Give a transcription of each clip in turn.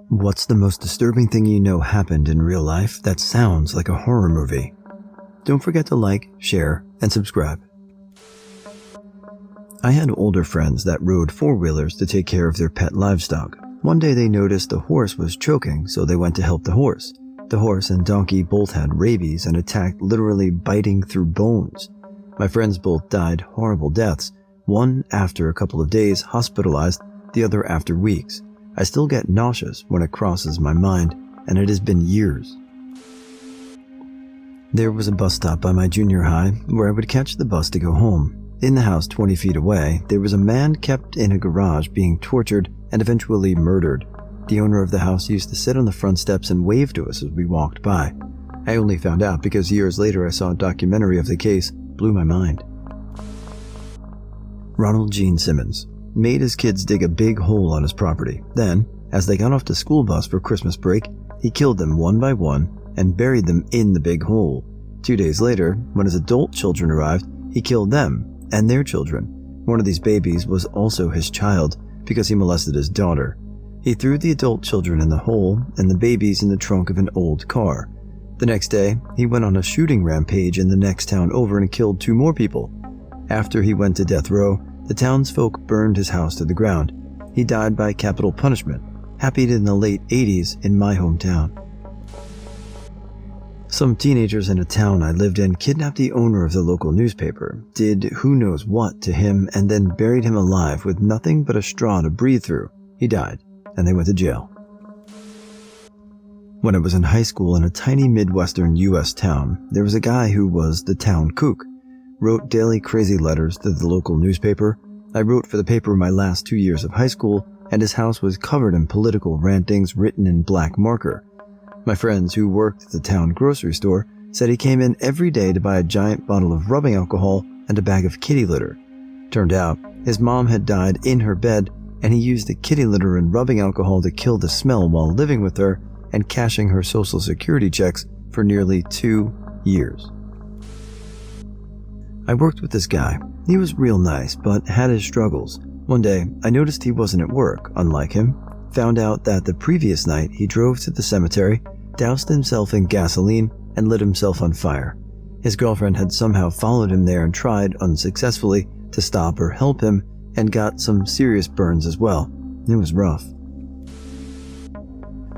What's the most disturbing thing you know happened in real life that sounds like a horror movie? Don't forget to like, share, and subscribe. I had older friends that rode four-wheelers to take care of their pet livestock. One day they noticed a horse was choking, so they went to help the horse. The horse and donkey both had rabies and attacked, literally biting through bones. My friends both died horrible deaths, one after a couple of days hospitalized, the other after weeks. I still get nauseous when it crosses my mind, and it has been years. There was a bus stop by my junior high where I would catch the bus to go home. In the house 20 feet away, there was a man kept in a garage being tortured and eventually murdered. The owner of the house used to sit on the front steps and wave to us as we walked by. I only found out because years later I saw a documentary of the case. Blew my mind. Ronald Gene Simmons made his kids dig a big hole on his property. Then, as they got off the school bus for Christmas break, he killed them one by one and buried them in the big hole. 2 days later, when his adult children arrived, he killed them and their children. One of these babies was also his child because he molested his daughter. He threw the adult children in the hole and the babies in the trunk of an old car. The next day, he went on a shooting rampage in the next town over and killed 2 more people. After he went to death row, the townsfolk burned his house to the ground. He died by capital punishment, happened in the late 80s in my hometown. Some teenagers in a town I lived in kidnapped the owner of the local newspaper, did who knows what to him, and then buried him alive with nothing but a straw to breathe through. He died, and they went to jail. When I was in high school in a tiny Midwestern U.S. town, there was a guy who was the town kook. Wrote daily crazy letters to the local newspaper. I wrote for the paper my last 2 years of high school, and his house was covered in political rantings written in black marker. My friends who worked at the town grocery store said he came in every day to buy a giant bottle of rubbing alcohol and a bag of kitty litter. Turned out, his mom had died in her bed, and he used the kitty litter and rubbing alcohol to kill the smell while living with her and cashing her social security checks for nearly 2 years. I worked with this guy. He was real nice, but had his struggles. One day, I noticed he wasn't at work, unlike him. Found out that the previous night he drove to the cemetery, doused himself in gasoline, and lit himself on fire. His girlfriend had somehow followed him there and tried, unsuccessfully, to stop or help him, and got some serious burns as well. It was rough.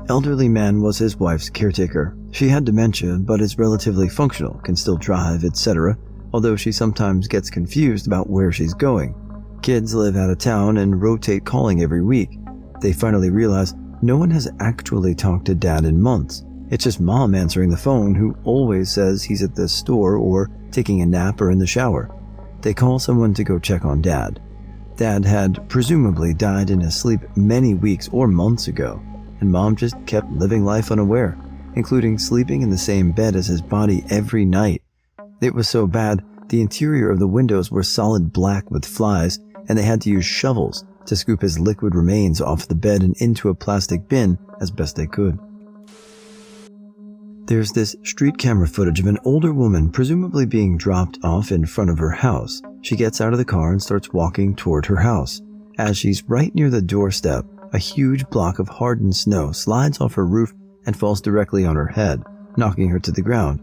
Elderly man was his wife's caretaker. She had dementia, but is relatively functional, can still drive, etc., although she sometimes gets confused about where she's going. Kids live out of town and rotate calling every week. They finally realize no one has actually talked to Dad in months. It's just Mom answering the phone, who always says he's at the store or taking a nap or in the shower. They call someone to go check on Dad. Dad had presumably died in his sleep many weeks or months ago, and Mom just kept living life unaware, including sleeping in the same bed as his body every night. It was so bad, the interior of the windows were solid black with flies, and they had to use shovels to scoop his liquid remains off the bed and into a plastic bin as best they could. There's this street camera footage of an older woman presumably being dropped off in front of her house. She gets out of the car and starts walking toward her house. As she's right near the doorstep, a huge block of hardened snow slides off her roof and falls directly on her head, knocking her to the ground.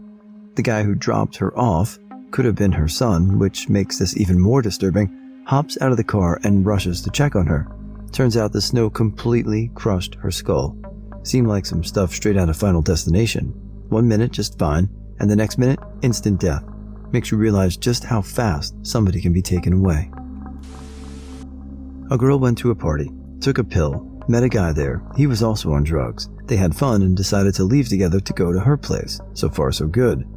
The guy who dropped her off, could have been her son, which makes this even more disturbing, hops out of the car and rushes to check on her. Turns out the snow completely crushed her skull. Seemed like some stuff straight out of Final Destination. 1 minute just fine, and the next minute, instant death. Makes you realize just how fast somebody can be taken away. A girl went to a party, took a pill, met a guy there. He was also on drugs. They had fun and decided to leave together to go to her place. So far, so good.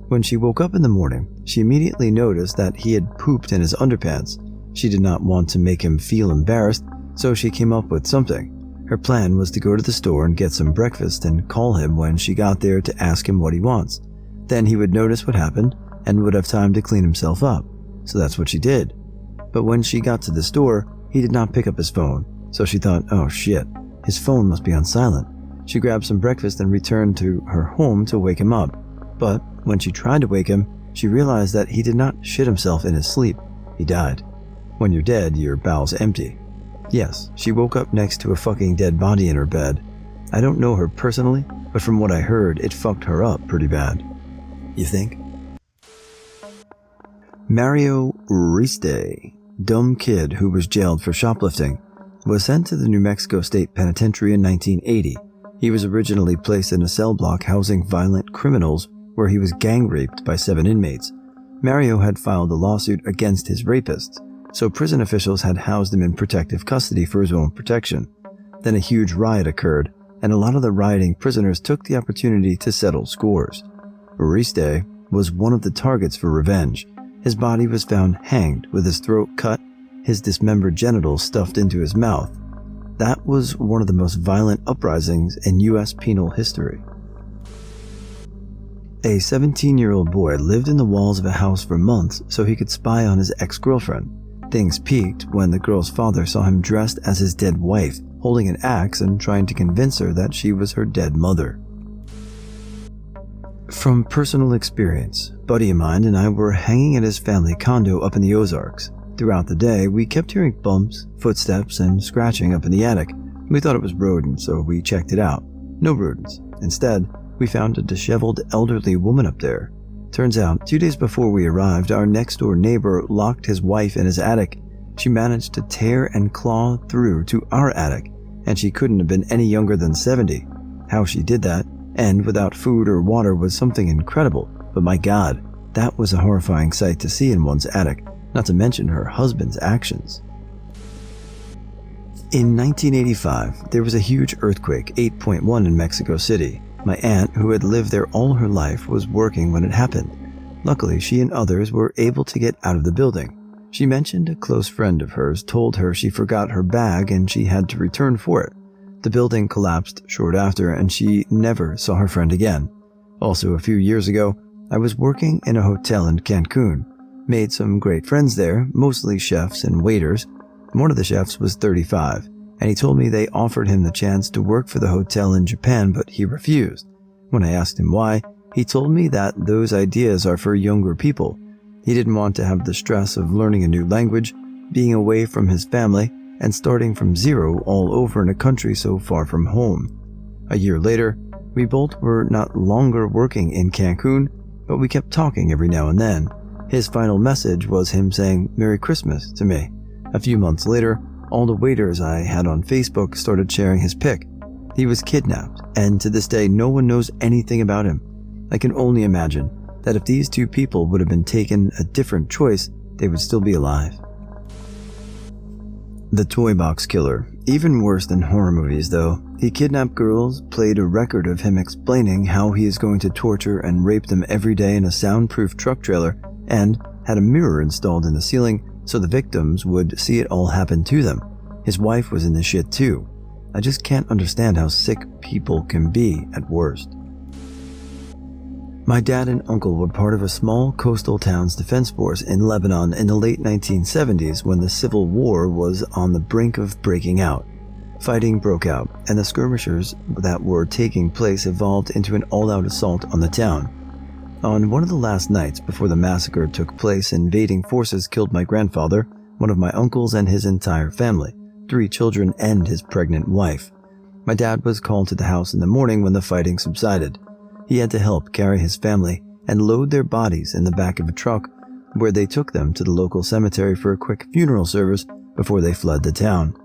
When she woke up in the morning, she immediately noticed that he had pooped in his underpants. She did not want to make him feel embarrassed, so she came up with something. Her plan was to go to the store and get some breakfast and call him when she got there to ask him what he wants. Then he would notice what happened and would have time to clean himself up. So that's what she did. But when she got to the store, he did not pick up his phone, so she thought, oh shit, his phone must be on silent. She grabbed some breakfast and returned to her home to wake him up. But when she tried to wake him, she realized that he did not shit himself in his sleep. He died. When you're dead, your bowels empty. Yes, she woke up next to a fucking dead body in her bed. I don't know her personally, but from what I heard, it fucked her up pretty bad. You think? Mario Uriste, dumb kid who was jailed for shoplifting, was sent to the New Mexico State Penitentiary in 1980. He was originally placed in a cell block housing violent criminals where he was gang raped by 7 inmates. Mario had filed a lawsuit against his rapists, so prison officials had housed him in protective custody for his own protection. Then a huge riot occurred, and a lot of the rioting prisoners took the opportunity to settle scores. Uriste was one of the targets for revenge. His body was found hanged with his throat cut, his dismembered genitals stuffed into his mouth. That was one of the most violent uprisings in U.S. penal history. A 17-year-old boy lived in the walls of a house for months so he could spy on his ex-girlfriend. Things peaked when the girl's father saw him dressed as his dead wife, holding an axe and trying to convince her that she was her dead mother. From personal experience, a buddy of mine and I were hanging at his family condo up in the Ozarks. Throughout the day, we kept hearing bumps, footsteps, and scratching up in the attic. We thought it was rodents, so we checked it out. No rodents. Instead, we found a disheveled elderly woman up there. Turns out, 2 days before we arrived, our next-door neighbor locked his wife in his attic. She managed to tear and claw through to our attic, and she couldn't have been any younger than 70. How she did that, and without food or water, was something incredible, but my God, that was a horrifying sight to see in one's attic, not to mention her husband's actions. In 1985, there was a huge earthquake, 8.1 in Mexico City. My aunt, who had lived there all her life, was working when it happened. Luckily, she and others were able to get out of the building. She mentioned a close friend of hers told her she forgot her bag and she had to return for it. The building collapsed short after and she never saw her friend again. Also, a few years ago, I was working in a hotel in Cancun. Made some great friends there, mostly chefs and waiters. One of the chefs was 35. And he told me they offered him the chance to work for the hotel in Japan, but he refused. When I asked him why, he told me that those ideas are for younger people. He didn't want to have the stress of learning a new language, being away from his family, and starting from zero all over in a country so far from home. A year later, we both were not longer working in Cancun, but we kept talking every now and then. His final message was him saying Merry Christmas to me. A few months later, all the waiters I had on Facebook started sharing his pic. He was kidnapped, and to this day no one knows anything about him. I can only imagine that if these two people would have been taken a different choice, they would still be alive. The Toy Box Killer. Even worse than horror movies though. He kidnapped girls, played a record of him explaining how he is going to torture and rape them every day in a soundproof truck trailer, and had a mirror installed in the ceiling so the victims would see it all happen to them. His wife was in the shit too. I just can't understand how sick people can be at worst. My dad and uncle were part of a small coastal town's defense force in Lebanon in the late 1970s when the civil war was on the brink of breaking out. Fighting broke out, and the skirmishers that were taking place evolved into an all-out assault on the town. On one of the last nights before the massacre took place, invading forces killed my grandfather, one of my uncles, and his entire family, 3 children and his pregnant wife. My dad was called to the house in the morning when the fighting subsided. He had to help carry his family and load their bodies in the back of a truck, where they took them to the local cemetery for a quick funeral service before they fled the town.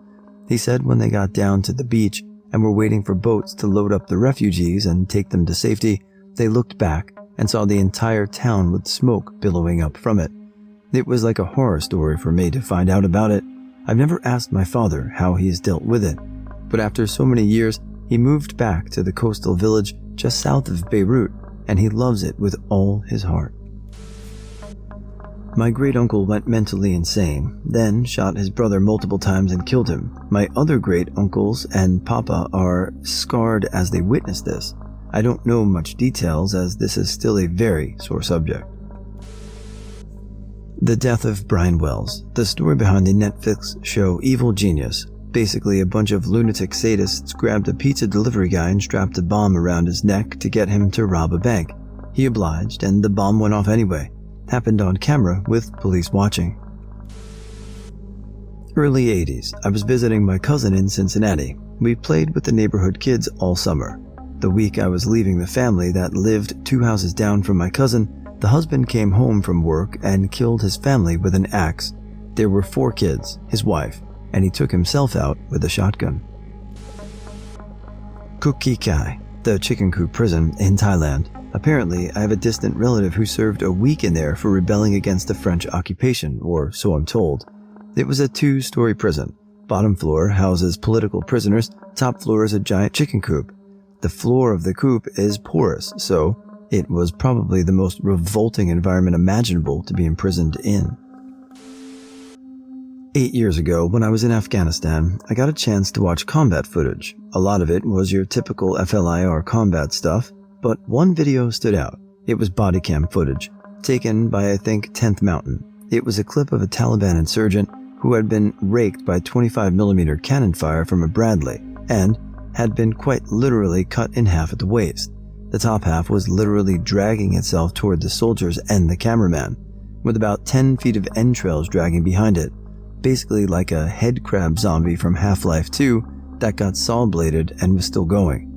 He said when they got down to the beach and were waiting for boats to load up the refugees and take them to safety, they looked back and saw the entire town with smoke billowing up from it. It was like a horror story for me to find out about it. I've never asked my father how he has dealt with it, but after so many years, he moved back to the coastal village just south of Beirut, and he loves it with all his heart. My great-uncle went mentally insane, then shot his brother multiple times and killed him. My other great-uncles and papa are scarred as they witnessed this. I don't know much details as this is still a very sore subject. The death of Brian Wells, the story behind the Netflix show Evil Genius. Basically, a bunch of lunatic sadists grabbed a pizza delivery guy and strapped a bomb around his neck to get him to rob a bank. He obliged, and the bomb went off anyway. Happened on camera with police watching. Early 80s, I was visiting my cousin in Cincinnati. We played with the neighborhood kids all summer. The week I was leaving the family that lived 2 houses down from my cousin, the husband came home from work and killed his family with an axe. There were 4 kids, his wife, and he took himself out with a shotgun. Kuk Ki Kai, the chicken coop prison in Thailand. Apparently, I have a distant relative who served a week in there for rebelling against the French occupation, or so I'm told. It was a 2-story prison. Bottom floor houses political prisoners, top floor is a giant chicken coop. The floor of the coop is porous, so it was probably the most revolting environment imaginable to be imprisoned in. 8 years ago, when I was in Afghanistan, I got a chance to watch combat footage. A lot of it was your typical FLIR combat stuff, but one video stood out. It was body cam footage, taken by I think 10th Mountain. It was a clip of a Taliban insurgent who had been raked by 25mm cannon fire from a Bradley and had been quite literally cut in half at the waist. The top half was literally dragging itself toward the soldiers and the cameraman, with about 10 feet of entrails dragging behind it, basically like a head crab zombie from Half-Life 2 that got saw-bladed and was still going.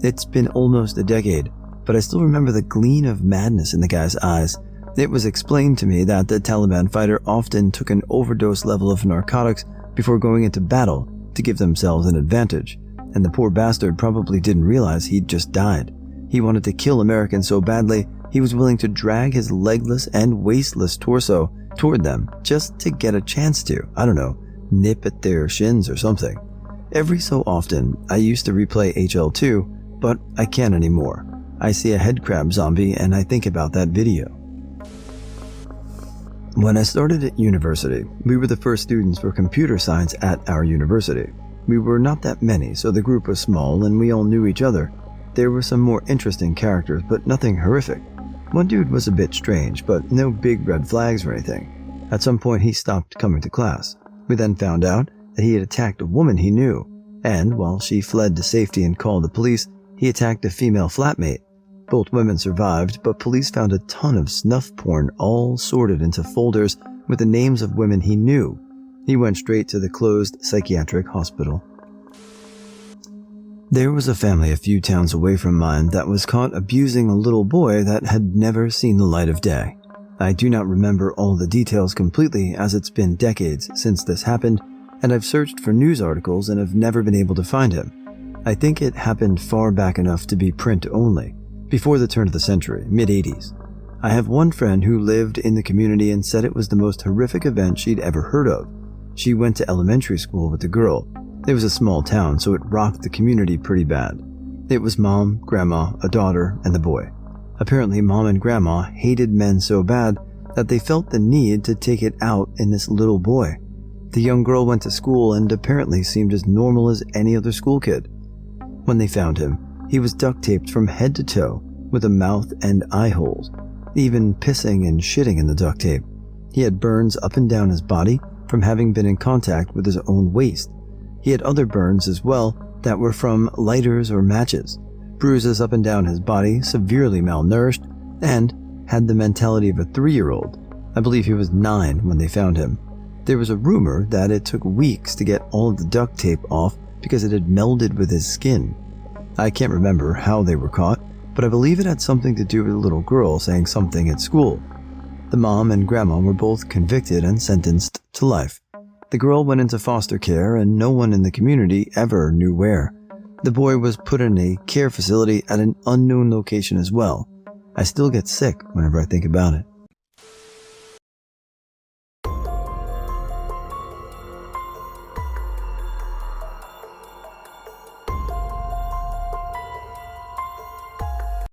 It's been almost a decade, but I still remember the gleam of madness in the guy's eyes. It was explained to me that the Taliban fighter often took an overdose level of narcotics before going into battle to give themselves an advantage, and the poor bastard probably didn't realize he'd just died. He wanted to kill Americans so badly, he was willing to drag his legless and waistless torso toward them just to get a chance to, I don't know, nip at their shins or something. Every so often, I used to replay HL2, but I can't anymore. I see a headcrab zombie and I think about that video. When I started at university, we were the first students for computer science at our university. We were not that many, so the group was small and we all knew each other. There were some more interesting characters, but nothing horrific. One dude was a bit strange, but no big red flags or anything. At some point, he stopped coming to class. We then found out that he had attacked a woman he knew, and while she fled to safety and called the police, he attacked a female flatmate. Both women survived, but police found a ton of snuff porn all sorted into folders with the names of women he knew. He went straight to the closed psychiatric hospital. There was a family a few towns away from mine that was caught abusing a little boy that had never seen the light of day. I do not remember all the details completely as it's been decades since this happened, and I've searched for news articles and have never been able to find him. I think it happened far back enough to be print only, before the turn of the century, mid-80s. I have one friend who lived in the community and said it was the most horrific event she'd ever heard of. She went to elementary school with the girl. It was a small town, so it rocked the community pretty bad. It was mom, grandma, a daughter, and the boy. Apparently, mom and grandma hated men so bad that they felt the need to take it out in this little boy. The young girl went to school and apparently seemed as normal as any other school kid. When they found him, he was duct taped from head to toe with a mouth and eye holes, even pissing and shitting in the duct tape. He had burns up and down his body from having been in contact with his own waist. He had other burns as well that were from lighters or matches, bruises up and down his body, severely malnourished, and had the mentality of a 3-year-old. I believe he was 9 when they found him. There was a rumor that it took weeks to get all of the duct tape off because it had melded with his skin. I can't remember how they were caught, but I believe it had something to do with a little girl saying something at school. The mom and grandma were both convicted and sentenced to life. The girl went into foster care and no one in the community ever knew where. The boy was put in a care facility at an unknown location as well. I still get sick whenever I think about it.